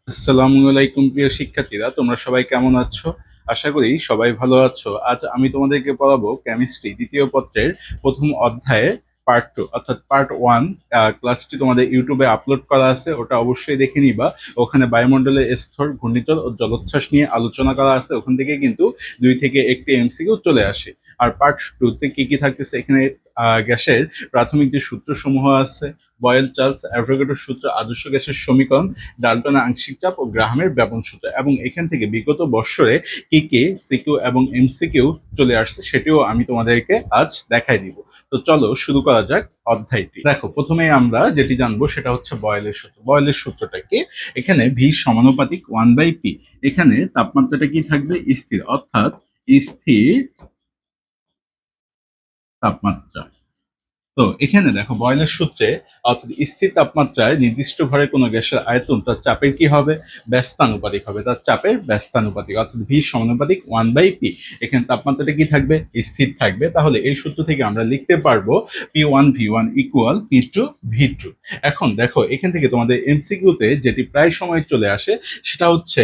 আসসালামু আলাইকুম প্রিয় শিক্ষার্থীরা, তোমরা সবাই কেমন আছো? আশা করি সবাই ভালো আছো। আজ আমি তোমাদেরকে পড়াবো কেমিস্ট্রি দ্বিতীয় পত্রের প্রথম অধ্যায়ে পার্ট 2 অর্থাৎ পার্ট 1। ক্লাসটি তোমাদের ইউটিউবে আপলোড করা আছে, ওটা অবশ্যই দেখে নিবা। ওখানে বায়ুমণ্ডলের স্তর, ঘূর্ণিঝড় ও জলোচ্ছ্বাস নিয়ে আলোচনা করা আছে। ওখান থেকে কিন্তু 2 থেকে 1টি এমসিকিউ চলে আসে। আর পার্ট 2 তে কি কি থাকতেছে, এখানে গ্যাসের প্রাথমিক যে সূত্রসমূহ আছে, বয়েল, চার্লস, অ্যাভোগাড্রো সূত্র, আদর্শ গ্যাসের সমীকরণ, ডাল্টনের আংশিক চাপ ও গ্রাহামের ব্যাপন সূত্র, এবং এখান থেকে বিগত বৎসরে কি কি সিকিউ এবং এমসিকিউ চলে আসছে সেটিও আমি তোমাদেরকে আজ দেখাই দিব। তো চলো শুরু করা যাক অধ্যায়টি। দেখো, প্রথমেই আমরা যেটি জানবো সেটা হচ্ছে বয়েলের সূত্র। বয়েলের সূত্রটা কি? এখানে ভি সমানুপাতিক 1/p। এখানে তাপমাত্রাটা কি থাকবে? স্থির, অর্থাৎ স্থির তাপমাত্রা। তো এখানে দেখো, বয়লের সূত্রে অর্থাৎ স্থির তাপমাত্রায় নির্দিষ্ট ভরে কোনো গ্যাসের আয়তন তার চাপের কি হবে? ব্যস্তানুপাতিক হবে, তার চাপের ব্যস্তানুপাতিক, অর্থাৎ ভি সমানুপাতিক 1/p। এখানে তাপমাত্রাটা কি থাকবে? স্থির থাকবে। তাহলে এই সূত্র থেকে আমরা লিখতে পারবো P1V1 ইকুয়াল P2V2। এখন দেখো, এখান থেকে তোমাদের এমসিকিউতে যেটি প্রায় সময় চলে আসে সেটা হচ্ছে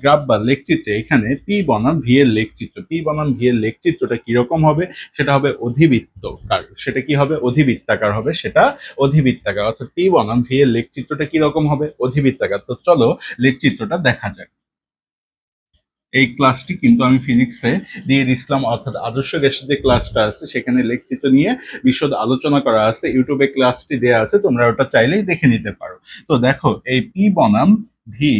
গ্রাফ বা লেখচিত্রে এখানে পি বনাম ভি এর লেখচিত্র। পি বনাম ভি এর লেখচিত্রটা কিরকম হবে? সেটা হবে অধিবৃত্তকার। সেটা কি হবে? অধিবৃত্তাকার হবে। সেটা অধিবৃত্তাকার, অর্থাৎ পি বনাম ভি এর লেখচিত্রটা কিরকম হবে? অধিবৃত্তাকার। তো চলো লেখচিত্রটা দেখা যাক। এই ক্লাসটি কিন্তু আমি ফিজিক্সে দিয়ে দিছিলাম, অর্থাৎ আদর্শ গ্যাসের যে ক্লাসটা আছে সেখানে লেখচিত্র নিয়ে বিশদ আলোচনা করা আছে। ইউটিউবে ক্লাসটি দেয়া আছে, তোমরা ওটা চাইলেই দেখে নিতে পারো। তো দেখো, এই পি বনাম ভি,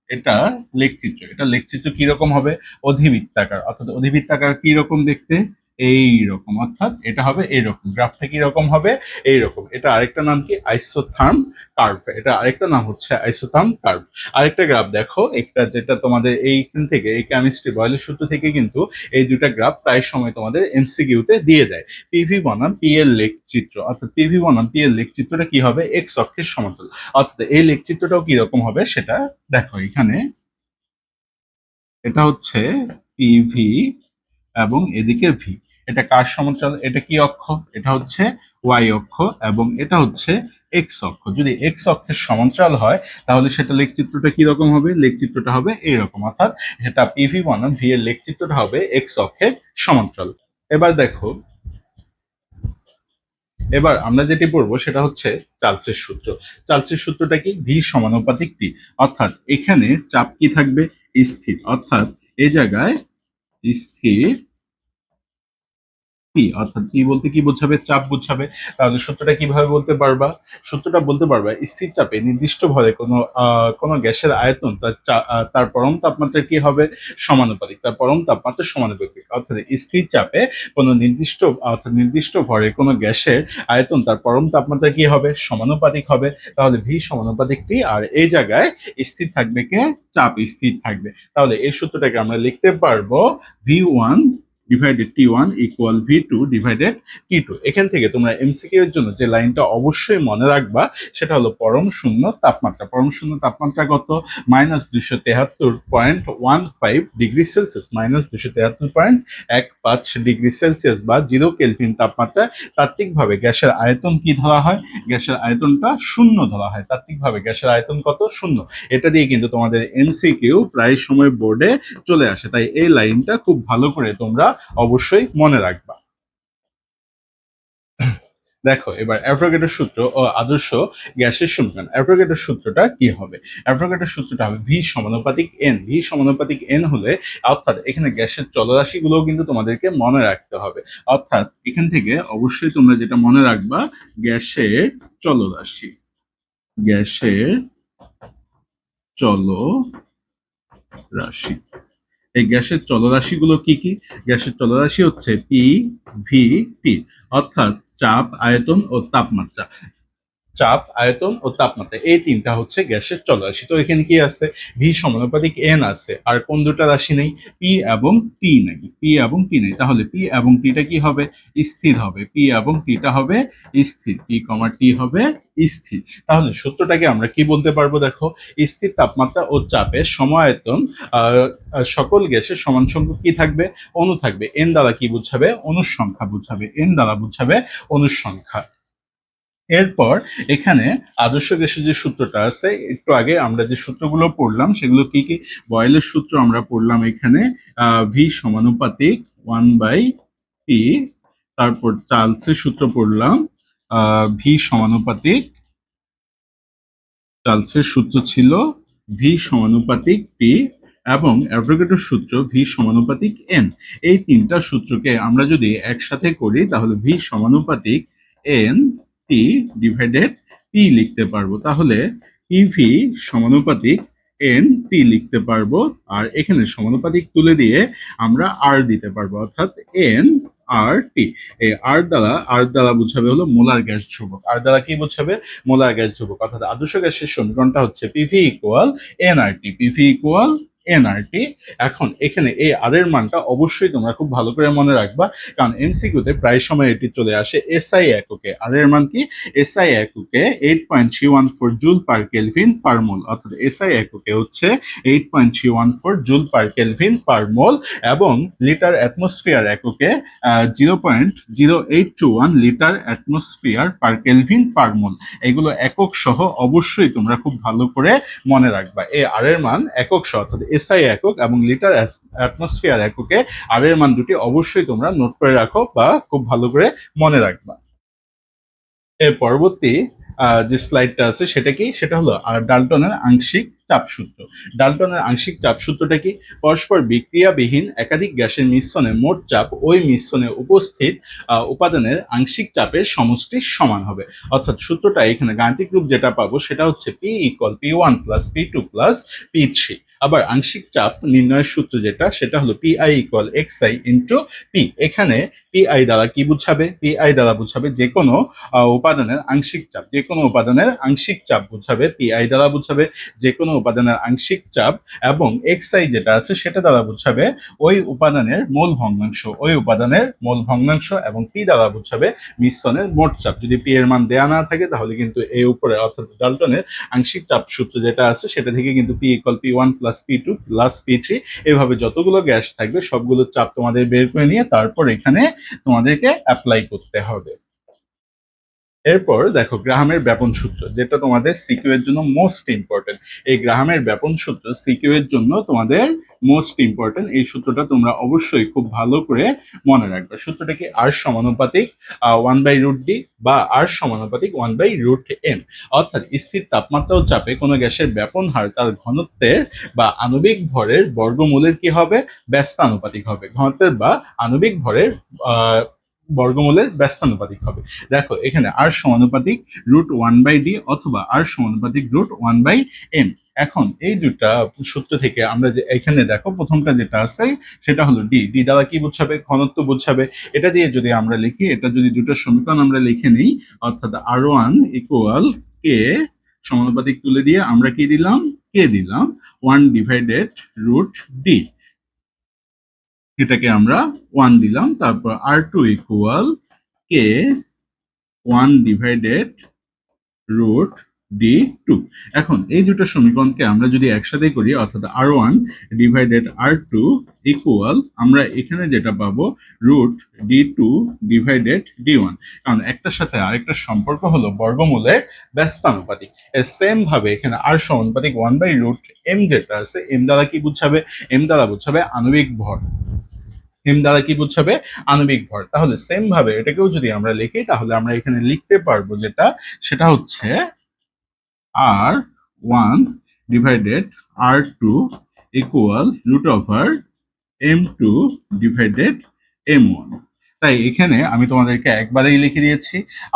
এটা লেখচিত্র। এটা লেখচিত্র কিরকম হবে? অধিবৃত্তাকার। অর্থাৎ অধিবৃত্তাকার কিরকম দেখতে? এইরকম। অর্থাৎ এটা হবে এইরকম। গ্রাফটা কিরকম হবে? এইরকম। এটা আরেকটা নাম কি? Isotherm curve. এটা আরেকটা নাম হচ্ছে আইসোথার্ম কার্ভ। আরেকটা গ্রাফ দেখো, একটা যেটা তোমাদের এইখান থেকে, এই কেমিস্ট্রি বয়লের সূত্র থেকে কিন্তু এই দুটা গ্রাফ প্রায় সময় তোমাদের এমসিকিউ তে দিয়ে দেয়। পিভি বনাম পি এর লেখচিত্র, অর্থাৎ পিভি বনাম পি এর লেখচিত্রটা কি হবে? এক্স অক্ষের সমান্তরাল। অর্থাৎ এই লেখচিত্রটাও কিরকম হবে সেটা দেখো। এখানে এটা হচ্ছে পিভি এবং এদিকে ভি। এটা কার সমান্তরাল? এটা কি অক্ষ? এটা হচ্ছে ওয়াই অক্ষ, এবং এটা হচ্ছে এক্স অক্ষ। যদি এক্স অক্ষের সমান্তরাল হয় তাহলে সেটা লেখচিত্রটা কিরকম হবে? লেখচিত্রটা হবে এইরকম। অর্থাৎ সেটা পিভি বনাম ভি এর লেখচিত্রটা হবে এক্স অক্ষের সমান্তরাল। এবার দেখো, এবার আমরা যেটি পড়বো সেটা হচ্ছে চার্লসের সূত্র। চার্লসের সূত্রটা কি? ভি সমানুপাতিক টি। অর্থাৎ এখানে চাপ কি থাকবে? স্থির। অর্থাৎ এই জায়গায় স্থির পি, অর্থাৎ পি বলতে কি বোঝাবে? চাপ বোঝাবে। তাহলে সূত্রটা কিভাবে বলতে পারবা? সূত্রটা বলতে পারবা, স্থির চাপে নির্দিষ্ট ভরে কোনো গ্যাসের আয়তন তার পরম তাপমাত্রা কি হবে? সমানুপাতিক। তার পরম তাপমাত্রা সমানুপাতিক। অর্থাৎ স্থির চাপে কোনো নির্দিষ্ট, অর্থাৎ নির্দিষ্ট ভরে কোনো গ্যাসের আয়তন তার পরম তাপমাত্রা কি হবে? সমানুপাতিক হবে। তাহলে ভি সমানুপাতিক টি। আর এই জায়গায় স্থির থাকবে কে? চাপ স্থির থাকবে। তাহলে এই সূত্রটাকে আমরা লিখতে পারবো V1 divided T1 equal V2 divided T2। এখান থেকে তোমরা এমসিকিউ এর জন্য যে লাইনটা অবশ্যই মনে রাখবা সেটা হলো পরম শূন্য তাপমাত্রা। পরম শূন্য তাপমাত্রা কত? -273.15 ডিগ্রি সেলসিয়াস। -273.15 ডিগ্রি সেলসিয়াস বা 0 কেলভিন তাপমাত্রা তাত্ত্বিকভাবে গ্যাসের আয়তন কি ধরা হয়? গ্যাসের আয়তনটা শূন্য ধরা হয়। তাত্ত্বিকভাবে গ্যাসের আয়তন কত? শূন্য। এটা দিয়ে কিন্তু তোমাদের এমসিকিউ প্রায় সময় বোর্ডে চলে আসে। তাই এই লাইনটা খুব ভালো করে তোমরা অবশ্যই মনে রাখবা। দেখো, এবার অ্যাভোগাড্রো সূত্র ও আদর্শ গ্যাসের সমীকরণ। অ্যাভোগাড্রো সূত্রটা কি হবে? অ্যাভোগাড্রো সূত্রটা হবে ভি সমানুপাতিক এন। ভি সমানুপাতিক এন হলে, অর্থাৎ এখানে গ্যাসের চলরাশিগুলোও কিন্তু তোমাদেরকে মনে রাখতে হবে। অর্থাৎ এখান থেকে অবশ্যই তোমরা যেটা মনে রাখবা, গ্যাসের চলরাশি। গ্যাসের চলরাশি। এই গ্যাসের চলরাশিগুলো কি কি? গ্যাসের চলরাশি হচ্ছে পি, ভি, টি। অর্থাৎ চাপ, আয়তন ও তাপমাত্রা। চাপ, আয়তন ও তাপমাত্রা, এই তিনটা হচ্ছে গ্যাসের চলরাশি। তো এখানে কি আছে? ভি সমানুপাতিক এন আছে, আর কোন দুটা রাশি নেই? পি এবং টি নেই। পি এবং টি নেই। তাহলে পি এবং টিটা কি হবে? স্থির হবে। পি এবং টিটা হবে স্থির। পি কমা টি হবে স্থির। তাহলে সূত্রটাকে আমরা কি বলতে পারবো? দেখো, স্থির তাপমাত্রা ও চাপের সমায়তন সকল গ্যাসের সমান সংখ্যক কি থাকবে? অণু থাকবে। এন দ্বারা কি বুঝাবে? অণুর সংখ্যা বুঝাবে। এন দ্বারা বুঝাবে অণুর সংখ্যা। এরপর এখানে আদর্শ গ্যাসের যে সূত্রটা আছে, একটু আগে আমরা যে সূত্রগুলো পড়লাম সেগুলো কি কি? বয়েলের সূত্র আমরা পড়লাম এখানে, ভি সমানুপাতিক 1/P। তারপর চার্লসের সূত্র পড়লাম, ভি সমানুপাতিক, চার্লসের সূত্র ছিল ভি সমানুপাতিক পি, এবং অ্যাভোগাড্রোর সূত্র ভি সমানুপাতিক এন। এই তিনটা সূত্রকে আমরা যদি একসাথে করি তাহলে ভি সমানুপাতিক এন টি ডিভাইডেড পি লিখতে পারবো। তাহলে পিভি সমানুপাতিক এন টি লিখতে পারবো, আর এখানে সমানুপাতিক তুলে দিয়ে আমরা আর দিতে পারবো, অর্থাৎ এন আর টি। এই আর দ্বারা বোঝাবে হলো মোলার গ্যাস ধ্রুবক। আর দ্বারা কি বোঝাবে? মোলার গ্যাস ধ্রুবক। অর্থাৎ আদর্শ গ্যাসের সমীকরণটা হচ্ছে PV equal nRT, PV equal nRT. এখন এখানে এই আর এর মানটা অবশ্যই তোমরা খুব ভালো করে মনে রাখবা, কারণ এমসিকিউতে প্রায় সময় এটি চলে আসে এসআই এককে। আর এর মান কি? এসআই এককে 8.314 জুল পার কেলভিন পার মোল, অর্থাৎ এসআই এককে হচ্ছে 8.314 জুল পার কেলভিন পার মোল, এবং লিটার অ্যাটমসফিয়ার এককে 0.0821 litre atmosphere per kelvin per mole. এগুলো একক সহ অবশ্যই তোমরা খুব ভালো করে মনে রাখবা। এই আর এর মান একক সহ, অর্থাৎ এসআই একক এবং লিটার অ্যাটমসফিয়ার এককে আর এর মান দুটি অবশ্যই তোমরা নোট করে রাখো বা খুব ভালো করে মনে রাখবা। এর পরবর্তী যে স্লাইডটা আছে সেটা কি? সেটা হলো ডাল্টনের আংশিক চাপ সূত্র। ডাল্টনের আংশিক চাপ সূত্রটা কি? পরস্পর বিক্রিয়াবিহীন একাধিক গ্যাসের মিশ্রণে মোট চাপ ওই মিশ্রণে উপস্থিত উপাদানের আংশিক চাপের সমষ্টির সমান হবে। অর্থাৎ সূত্রটা এখানে গাণিতিক রূপ যেটা পাবো সেটা হচ্ছে P equal P1 plus P2 plus P3। আবার আংশিক চাপ নির্ণয়ের সূত্র যেটা, সেটা হলো PI equal XI into P. এখানে পিআই দ্বারা কি বুঝাবে? পিআই দ্বারা বুঝাবে যে কোনো উপাদানের আংশিক চাপ, যে কোনো উপাদানের আংশিক চাপ বুঝাবে, পিআই দ্বারা বুঝাবে যে কোনো উপাদানের আংশিক চাপ, এবং এক্সআই যেটা আছে সেটা দ্বারা বুঝাবে ওই উপাদানের মোল ভগ্নাংশ, ওই উপাদানের মোল ভগ্নাংশ, এবং পি দ্বারা বুঝাবে মিশ্রণের মোট চাপ। যদি পি এর মান দেয়া না থাকে তাহলে কিন্তু এই উপরে, অর্থাৎ ডাল্টনের আংশিক চাপ সূত্র যেটা আছে সেটা থেকে কিন্তু P equal P1 plus P2 plus P3, এভাবে যতগুলো গ্যাস থাকবে সবগুলো চাপ তোমাদের বের করে নিয়ে তারপর এখানে তোমাদেরকে অ্যাপ্লাই করতে হবে। এরপর দেখো গ্রাহামের ব্যাপন সূত্র, যেটা তোমাদের সিকিউ এর জন্য মোস্ট ইম্পর্টেন্ট। এই গ্রাহামের ব্যাপন সূত্র সিকিউ এর জন্য তোমাদের মোস্ট ইম্পর্টেন্ট। এই সূত্রটা তোমরা অবশ্যই খুব ভালো করে মনে রাখবে। সূত্রটা কি? আর সমানুপাতিক 1/√d বা আর সমানুপাতিক 1/√m। অর্থাৎ স্থির তাপমাত্রা ও চাপে কোনো গ্যাসের ব্যাপন হার তার ঘনত্বের বা আণবিক ভরের বর্গমূলের কি হবে? ব্যস্তানুপাতিক হবে। ঘনত্বের বা আণবিক ভরের বর্গমূলের ব্যস্তানুপাতিক হবে। দেখো এখানে আর সমানুপাতিক √1/d অথবা আর সমানুপাতিক √1/m। এখন এই দুটা সূত্র থেকে আমরা যে এখানে দেখো প্রথমটা যেটা আছে সেটা হলো ডি। ডি দ্বারা কি বোঝাবে? ঘনত্ব বোঝাবে। এটা দিয়ে যদি আমরা লিখি, এটা যদি দুটো সমীকরণ আমরা লিখে নিই, অর্থাৎ R1 ইকুয়াল কে সমানুপাতিক তুলে দিয়ে আমরা কি দিলাম? কে দিলাম 1/√d। এটাকে আমরা 1 দিলাম। তারপর R2 ইকুয়াল কে 1/√d2। এখন এই দুটো সমীকরণকে আমরা যদি একসাথে করি, অর্থাৎ R1/R2 ইকুয়াল, আমরা এখানে যেটা পাবো √d2/d1। কারণ একটার সাথে আরেকটা সম্পর্ক হলো বর্গমূলের ব্যস্তানুপাতিক। সেম ভাবে এখানে আর সমানুপাতিক 1/√m যেটা আছে, এম দ্বারা কি বুঝাবে? এম দ্বারা বুঝাবে আণবিক ভর। এম দ্বারা কি বুঝাবে? আণবিক ভর। তাহলে সেম ভাবে এটাকেও যদি আমরা লিখি তাহলে আমরা এখানে লিখতে পারবো যেটা, সেটা হচ্ছে R1/R2 ইকুয়াল √m2/m1। তাই এখানে আমি তোমাদেরকে একবারেই লিখে দিয়েছি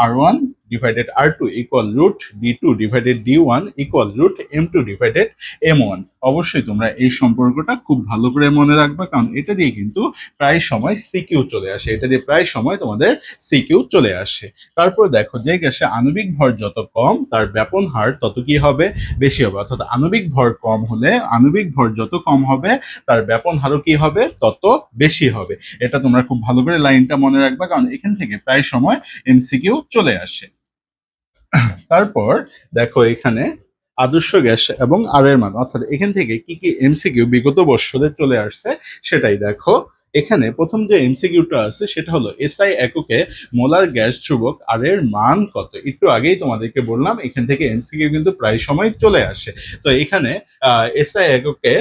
R1/R2 equal √d2/d1 equal √m2/m1। অবশ্যই তোমরা এই সম্পর্কটা খুব ভালো করে মনে রাখবে, কারণ এটা দিয়ে কিন্তু প্রায় সময় সিকিউ চলে আসে, এটা দিয়ে প্রায় সময় তোমাদের সিকিউ চলে আসে। তারপর দেখো যে গ্যাসে আণবিক ভর যত কম তার ব্যাপন হার তত কি হবে? বেশি হবে। অর্থাৎ আণবিক ভর কম হলে, আণবিক ভর যত কম হবে তার ব্যাপন হারও কি হবে? তত বেশি হবে। এটা তোমরা খুব ভালো করে লাইনটা মনে রাখবা, কারণ এখান থেকে প্রায় সময় এমসিকিউ চলে আসে। তারপর দেখো এখানে আদর্শ গ্যাস এবং আর এর মান, অর্থাৎ এখান থেকে কি কি এমসিকিউ বিগত বৎসরে চলে আসছে সেটাই দেখো। এখানে প্রথম যে এমসিকিউটা আছে সেটা হলো এসআই এককে মোলার গ্যাস ধ্রুবক আর এর মান কত। একটু আগেই তোমাদেরকে বললাম এখান থেকে এমসিকিউ কিন্তু প্রায় সময় চলে আসে। তো এখানে এসআই এককে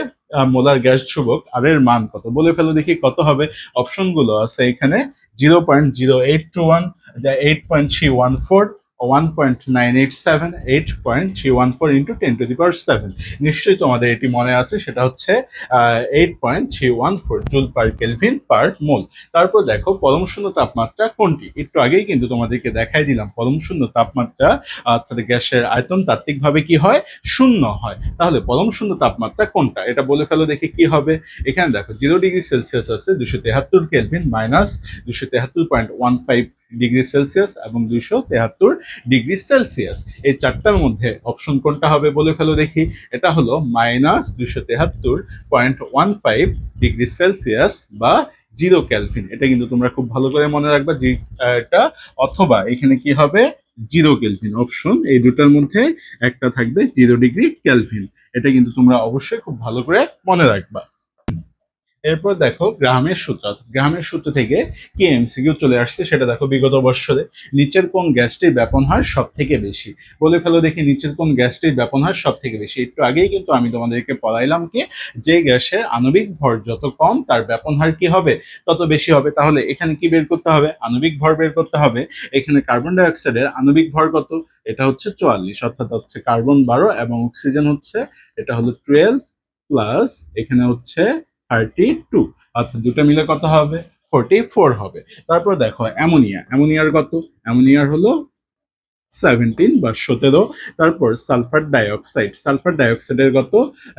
মোলার গ্যাস ধ্রুবক আর এর মান কত বলে ফেলো দেখি কত হবে। অপশনগুলো আছে এখানে 0.0821, যা 8.314, 1.987, 8.314 ইন্টু 10⁻⁷। নিশ্চয়ই তোমাদের এটি মনে আছে, সেটা হচ্ছে 8.314 জুল পার কেলভিন পার মোল। তারপর দেখো পরম শূন্য তাপমাত্রা কোনটি। একটু আগেই কিন্তু তোমাদেরকে দেখাই দিলাম পরম শূন্য তাপমাত্রা অর্থাৎ গ্যাসের আয়তন তাত্ত্বিকভাবে কি হয়, শূন্য হয়। তাহলে পরম শূন্য তাপমাত্রা কোনটা এটা বলে ফেলো দেখি কি হবে। এখানে দেখো 0 ডিগ্রি সেলসিয়াস আছে 273 কেলভিন মাইনাস 273.15 ডিগ্রি সেলসিয়াস এবং 273 ডিগ্রি সেলসিয়াস। এই চারটার মধ্যে অপশন কোনটা হবে বলে ফেলো দেখি। এটা হলো -273.15 ডিগ্রি সেলসিয়াস বা 0 কেলভিন। এটা কিন্তু তোমরা খুব ভালো করে মনে রাখবা যে এটা, অথবা এখানে কি হবে 0 কেলভিন। অপশন এই দুটার মধ্যে একটা থাকবে 0 ডিগ্রি কেলভিন। এটা কিন্তু তোমরা অবশ্যই খুব ভালো করে মনে রাখবা। এরপর দেখো গ্রাহামের সূত্র, গ্রাহামের সূত্র থেকে কি এমসিকিউ চলে আসছে সেটা দেখো। বিগত বৎসরে নিচের কোন গ্যাসটির ব্যাপন হার সব থেকে বেশি বলে ফেলো দেখি। নিচের কোন গ্যাসটির ব্যাপন হার সব থেকে বেশি। একটু আগেই কিন্তু আমি তোমাদেরকে পড়াইলাম কি, যে গ্যাসের আণবিক ভর যত কম তার ব্যাপন হার কি হবে, তত বেশি হবে। তাহলে এখানে কি বের করতে হবে, আণবিক ভর বের করতে হবে। এখানে কার্বন ডাই অক্সাইডের আণবিক ভর কত, এটা হচ্ছে 44, অর্থাৎ হচ্ছে কার্বন 12 এবং অক্সিজেন হচ্ছে এটা হলো 12 প্লাস এখানে হচ্ছে 32, অর্থাৎ দুটো মিলে কত হবে, 44 হবে। তারপর দেখো অ্যামোনিয়া, অ্যামোনিয়ার কত, অ্যামোনিয়ার হলো 17 বা 17। তারপর সালফার ডাইঅক্সাইড, সালফার ডাইঅক্সাইডের কত,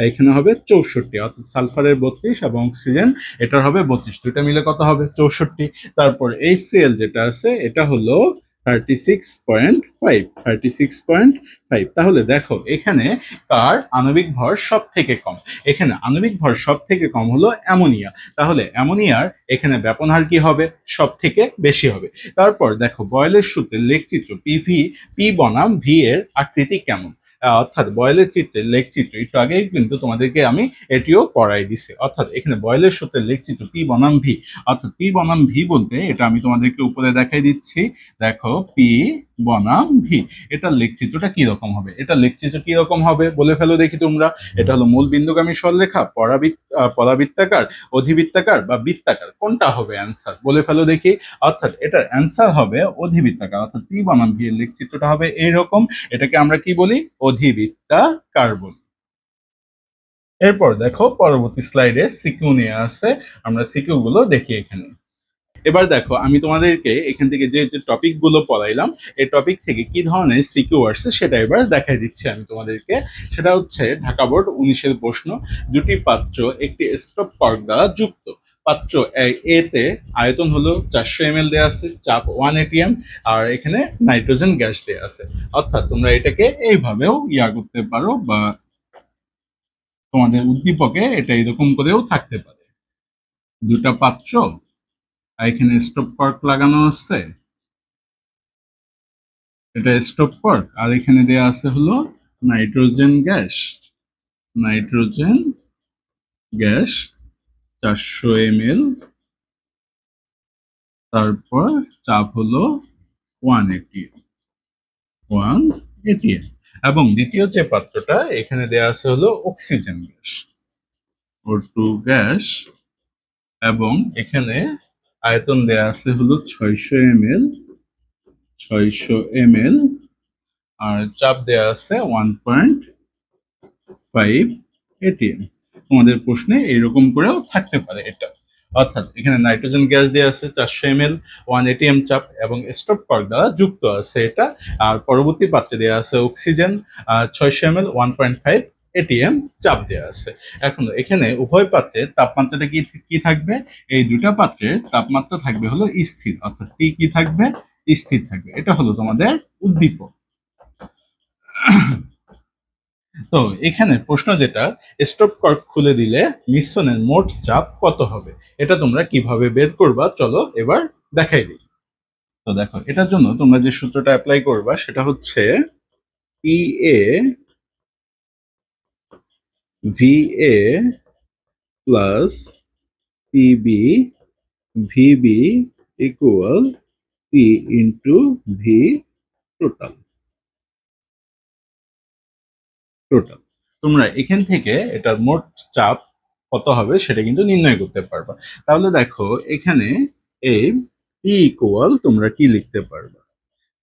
এখানে হবে 64, অর্থাৎ সালফারের 32 এবং অক্সিজেন এটার হবে 32, দুটা মিলে কত হবে 64। তারপর HCl যেটা আছে এটা হলো 36.5, 36.5। তাহলে দেখো এখানে কার আণবিক ভর সব থেকে কম, এখানে আণবিক ভর সব থেকে কম হলো অ্যামোনিয়া। তাহলে অ্যামোনিয়ার এখানে ব্যাপন হার কি হবে, সব থেকে বেশি হবে। তারপর দেখো বয়েলের সূত্রের লেখচিত্র পিভি পি বনাম ভি এর আকৃতি কেমন। অর্থাৎ বয়েলের চিত্রের লেখচিত্র একটু আগেই কিন্তু তোমাদেরকে আমি এটিও পড়াই দিছি। অর্থাৎ এখানে বয়েলের সূত্রের লেখচিত্র পি বনাম ভি, অর্থাৎ পি বনাম ভি বলতে এটা আমি তোমাদেরকে উপরে দেখাই দিচ্ছি। দেখো পি বনাম ভি, এটার লেখচিত্রটা কি রকম হবে, এটা লেখচিত্র কি রকম হবে বলে ফেলো দেখি তোমরা। এটা হলো মূল বিন্দুগামী সরলরেখা, পরাবৃত্তাকার, অধিবৃত্তাকার বা বৃত্তাকার, কোনটা হবে অ্যান্সার বলে ফেলো দেখি। অর্থাৎ এটার অ্যান্সার হবে অধিবৃত্তাকার, অর্থাৎ পি বনাম ভি এর লেখচিত্রটা হবে এইরকম। এটাকে আমরা কি বলি, অধিবৃত্তাকার বলি। এরপর দেখো পরবর্তী স্লাইডে সিকিউ নিয়ে আসছে, আমরা সিকিউ গুলো দেখি এখানে। এবার দেখো আমি তোমাদেরকে এখান থেকে যে যে টপিক গুলো পড়াইলাম এই টপিক থেকে কি ধরনের সিকিউ আসছে সেটা এবার দেখাই দিচ্ছি আমি তোমাদেরকে। সেটা হচ্ছে ঢাকা বোর্ড 19-এর প্রশ্ন। দুটি পাত্র একটি স্টপ কর্ক দ্বারা যুক্ত। পাত্র এ তে আয়তন হলো 400 ml দেওয়া আছে, চাপ 1 atm, আর এখানে নাইট্রোজেন গ্যাস দেওয়া আছে। অর্থাৎ তোমরা এটাকে এইভাবেও করতে পারো বা তোমাদের উদ্দীপকে এটা এরকম করেও থাকতে পারে। দুটা পাত্র, এখানে স্টপ কর্ক লাগানো আছে, এটা স্টপ কর্ক, আর এখানে দেয়া আছে হলো nitrogen gas, nitrogen gas 400 ml। তারপর চাপ হলো 1 atm, 1 atm। এবং দ্বিতীয় যে পাত্রটা এখানে দেয়া আছে হলো অক্সিজেন গ্যাস, O2 গ্যাস, এবং এখানে আয়তন দেয়া আছে হলো 600 ml, 600 ml, আর চাপ দেয়া আছে 1.5 atm। তোমাদের প্রশ্নে এইরকম করেও থাকতে পারে এটা। অর্থাৎ এখানে নাইট্রোজেন গ্যাস দেওয়া আছে 400 ml, 1 atm চাপ এবং স্টপ কর্ক দ্বারা যুক্ত আছে এটা। আর পরবর্তী পাত্রে দেওয়া আছে অক্সিজেন 600 ml, 1.5 atm চাপ দেওয়া আছে। এখন এখানে উভয় পাত্রের তাপমাত্রাটা কি কি থাকবে, এই দুটা পাত্রের তাপমাত্রা থাকবে হলো স্থির, অর্থাৎ কি থাকবে, স্থির থাকবে। এটা হলো তোমাদের উদ্দীপক। তো এখানে প্রশ্ন যেটা, স্টপ কর্ক খুলে দিলে মিশ্রণের মোট চাপ কত হবে, এটা তোমরা কিভাবে বের করবা চলো এবার দেখাই দিই। তো দেখো এটার জন্য তোমরা যে সূত্রটা অ্যাপ্লাই করবা সেটা হচ্ছে P A V A plus PB VB equal P into V total. তোমরা এখান থেকে এটার মোট চাপ কত হবে সেটা কিন্তু নির্ণয় করতে পারবা। তাহলে দেখো এখানে এই পি ইকুয়াল তোমরা কি লিখতে পারবা?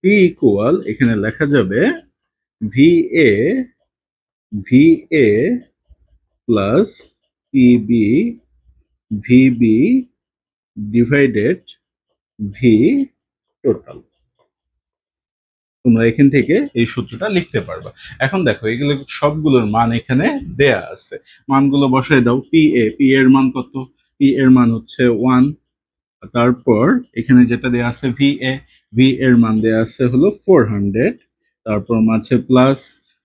পি ইকুয়াল এখানে লেখা যাবে V A plus PB VB divided V total. তোমরা এখান থেকে এই সূত্রটা লিখতে পারবা। এখন দেখো এগুলো সবগুলোর মান এখানে দেয়া আছে, মানগুলো বসায় দাও। পি এর মান কত? পি এর মান হচ্ছে 1। তারপর এখানে যেটা দেয়া আছে ভি এর মান দেয়া আছে হলো 400। তারপর মাঝে প্লাস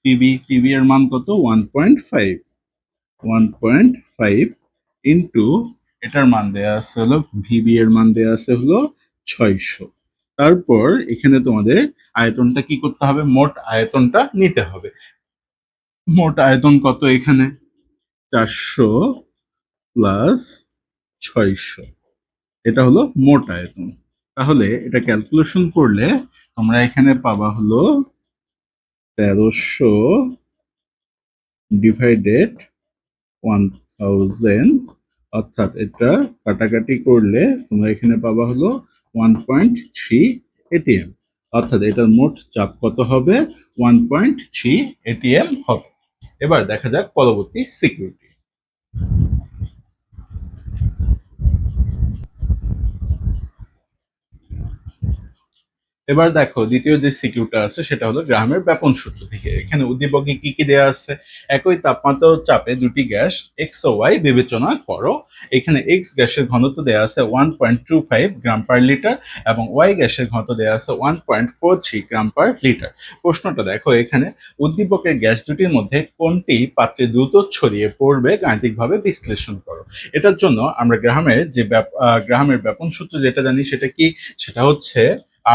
পিবি এর মান কত? 1.5 ইন্টু এটার মান দেয়া আছে হলো ভিবি এর মান দেয়া আছে হলো 600। তারপর এখানে তোমাদের আয়তনটা কি করতে হবে? মোট আয়তনটা নিতে হবে। মোট আয়তন কত এখানে? 400 প্লাস 600, এটা হলো মোট আয়তন। তাহলে এটা ক্যালকুলেশন করলে তোমরা এখানে পাবা হলো 1300 ডিভাইডেড 1000, অর্থাৎ এটা কাটাকাটি করলে তোমরা এখানে পাবা হলো 1.3 এটিএম। অর্থাৎ এটার মোট চাপ কত হবে? 1.3 এটিএম হবে। এবার দেখা যাক পরবর্তী সিকিউরিটি। এবার দেখো দ্বিতীয় যে সিকিউরটা আছে সেটা হলো গ্রাহামের ব্যাপন সূত্র থেকে। এখানে উদ্দীপকে কি কি দেয়া আছে? একই তাপমাত্রা ও চাপে দুটি গ্যাস এক্স ও ওয়াই বিবেচনা করো। এখানে এক্স গ্যাসের ঘনত্ব দেয়া আছে 1.25 গ্রাম পার লিটার এবং ওয়াই গ্যাসের ঘনত্ব দেয়া আছে 1.43 গ্রাম পার লিটার। প্রশ্নটা দেখো এখানে উদ্দীপকের গ্যাস দুটির মধ্যে কোনটি পাত্রে দ্রুত ছড়িয়ে পড়বে গাণিতিকভাবে বিশ্লেষণ করো। এটার জন্য আমরা গ্রাহামের ব্যাপন সূত্র যেটা জানি সেটা কি? সেটা হচ্ছে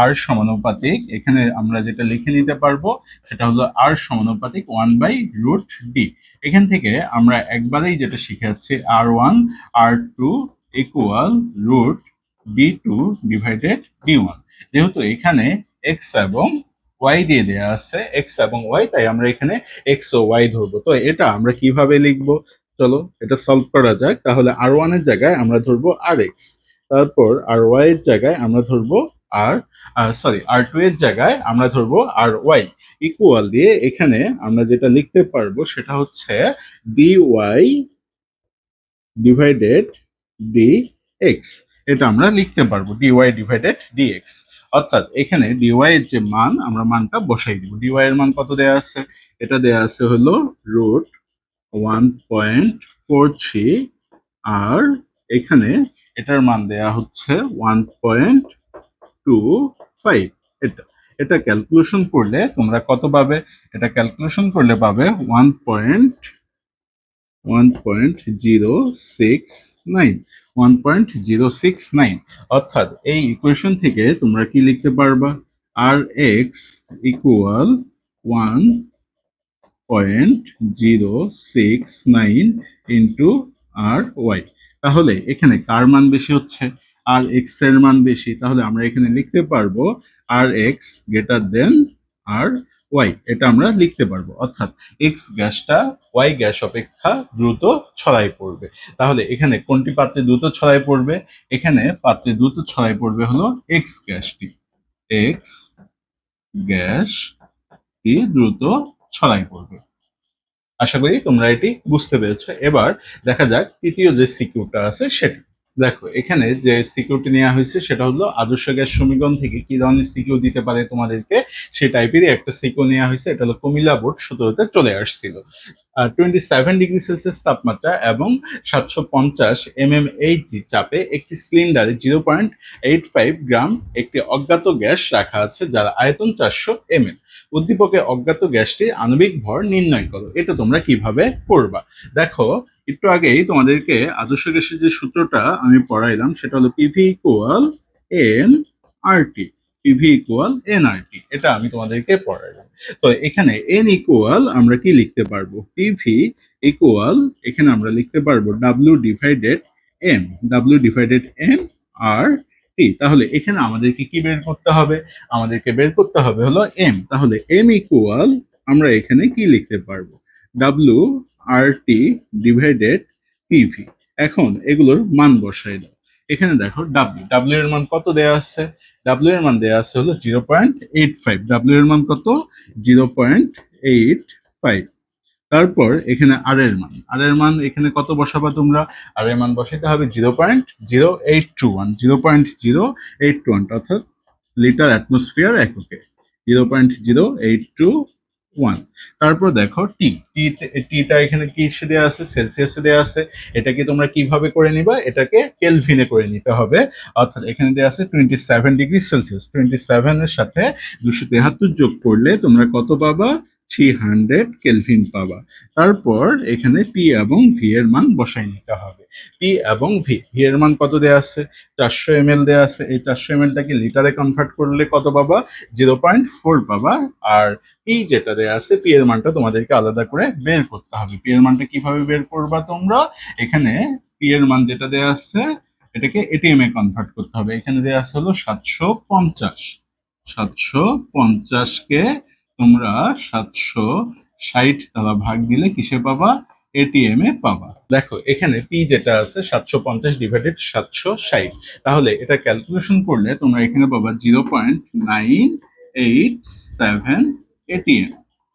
আর সমানুপাতিক। এখানে আমরা যেটা লিখে নিতে পারবো সেটা হলো আর সমানুপাতিক 1/√d। এখান থেকে আমরা একবারেই যেটা শিখে যাচ্ছি R1 R2 equal √d2 divided d1। যেহেতু এখানে x এবং y দিয়ে দেয়া আছে, x এবং y, তাই আমরা এখানে x ও y ধরবো। তো এটা আমরা কিভাবে লিখবো? চলো এটা সলভ করা যাক। তাহলে R1 এর জায়গায় আমরা ধরবো Rx, তারপর RY এর জায়গায় আমরা ধরবো R2 এর জায়গায় আমরা ধরবো RY ইকুয়াল দিয়ে এখানে আমরা যেটা লিখতে পারবো সেটা হচ্ছে dy ডিভাইডেড dx। এটা আমরা লিখতে পারবো dy ডিভাইডেড dx। অর্থাৎ এখানে dy এর যে মান আমরা মানটা বসাই দিব। dy এর মান কত দেয়া আছে? এটা দেয়া আছে হলো √1.43, আর এখানে এটার মান দেয়া হচ্ছে 1.25। এটা এটা ক্যালকুলেশন করলে তোমরা কত পাবে? এটা ক্যালকুলেশন করলে পাবে 1.069। অর্থাৎ এই ইকুয়েশন থেকে তোমরা কি লিখতে পারবা? Rx equal 1.069 into RY। তাহলে এখানে কার মান বেশি হচ্ছে? Rx এর মান বেশি। তাহলে আমরা এখানে লিখতে পারবো Rx গ্রেটার দেন RY। এটা আমরা লিখতে পারবো। অর্থাৎ x গ্যাসটা y গ্যাস অপেক্ষা দ্রুত ছড়াই পড়বে। তাহলে এখানে কোনটি পাত্রে দ্রুত ছড়াই পড়বে? এখানে পাত্রে দ্রুত ছড়াই পড়বে হলো x গ্যাসটি। x গ্যাসটি দ্রুত ছড়াই পড়বে। আশা করি তোমরা এটি বুঝতে পেরেছো। এবার দেখা যাক তৃতীয় যে সিকিউরটা আছে সেটা। দেখো এখানে যে সিকিউরিটি নেওয়া হয়েছে সেটা হলো আদর্শ গ্যাস সমীকরণ থেকে কি ধরনের সিকিউ দিতে পারে তোমাদেরকে সেই টাইপেরই একটা সিকিউ নেওয়া হয়েছে। এটা হলো কুমিল্লা বোর্ড 17-তে চলে আসছিল। 27 ডিগ্রি সেলসিয়াস তাপমাত্রা এবং 750 mmHg চাপে একটি সিলিন্ডারে 0.85 গ্রাম একটি অজ্ঞাত গ্যাস রাখা আছে যার আয়তন 400 ml। উদ্দীপকে অজ্ঞাত গ্যাসটির আণবিক ভর নির্ণয় করো। এটা তোমরা কিভাবে করবা? দেখো একটু আগেই তোমাদেরকে আদর্শ গ্যাসের যে সূত্রটা আমি পড়াইলাম সেটা হলো PV equal nRT. PV equal nRT, এটা আমি তোমাদেরকে পড়াইলাম। তো এখানে এন ইকুয়াল আমরা কি লিখতে পারবো? পিভি ইকুয়াল এখানে আমরা লিখতে পারবো W divided M. W divided M R T. তাহলে এখানে আমাদেরকে কি বের করতে হবে? আমাদেরকে বের করতে হবে হলো এম। তাহলে এম ইকুয়াল আমরা এখানে কি লিখতে পারবো? W R T divided PV. এখন এগুলোর মান বসাই দাও। এখানে দেখো ডাব্লিউ এর মান কত দেয়া আছে? ডাব্লিউ এর মান দেয়া আছে হলো 0.85। ডাব্লিউ এর মান কত? 0.85। তারপর এখানে আর এর মান এখানে কত বসাবা তোমরা? আর এর মান বসাইতে হবে 0.0821, 0.0821 অর্থাৎ লিটার অ্যাটমসফিয়ার এককে, 0.0821। তারপর দেখো টিটা এখানে কি দেওয়া আছে? সেলসিয়াসে দেওয়া আছে। এটাকে তোমরা কিভাবে করে নিবা? এটাকে কেলভিনে করে নিতে হবে। অর্থাৎ এখানে দেওয়া আছে 27 ডিগ্রি সেলসিয়াস। 27 এর সাথে 273 যোগ করলে তোমরা কত পাবা? 300 কেলভিন পাবা। তারপর এখানে পি এবং ভি এর মান বসাই নিতে হবে। পি এবং ভি এর মান কত দেওয়া আছে? 400 ml দেওয়া আছে। এই 400 ml-টাকে লিটারে কনভার্ট করলে কত পাবা? 0.4 পাবা। আর পি যেটা দেওয়া আছে, পি এর মানটা তোমাদেরকে আলাদা করে বের করতে হবে। পি এর মানটা কিভাবে বের করবা তোমরা? এখানে পি এর মান যেটা দেওয়া আছে এটাকে এটিএম এ কনভার্ট করতে হবে। এখানে দেওয়া আছে হলো 750। 750-কে তোমরা 760 দ্বারা ভাগ দিলে কিসে পাবা? এটিএম এ পাবা। দেখো এখানে পি যেটা আছে 750 ডিভাইডেড 760। তাহলে এটা ক্যালকুলেশন করলে তোমরা এখানে পাবা 0.987 এটিএম।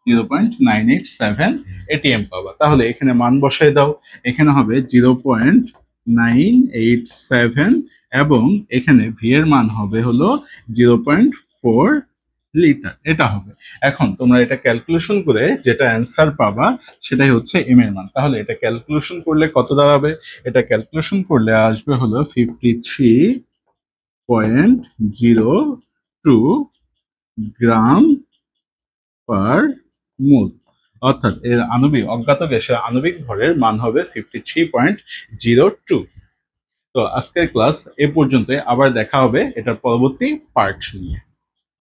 0.987 এটিএম পাবা। তাহলে এখানে মান বসাই দাও। এখানে হবে 0.987 এবং এখানে ভি এর মান হবে হলো 0.4 লিটার। এটা হবে। এখন তোমরা এটা ক্যালকুলেশন করে যেটা অ্যান্সার পাবা সেটাই হচ্ছে এম এর মান। তাহলে এটা ক্যালকুলেশন করলে কত দাঁড়াবে? এটা ক্যালকুলেশন করলে আসবে হলো 53.02 গ্রাম পার মোল। অর্থাৎ এর অজ্ঞাত গ্যাসের আণবিক ভরের মান হবে 53.02। তো আজকের ক্লাস এ পর্যন্তই। আবার দেখা হবে এটার পরবর্তী পার্ট নিয়ে।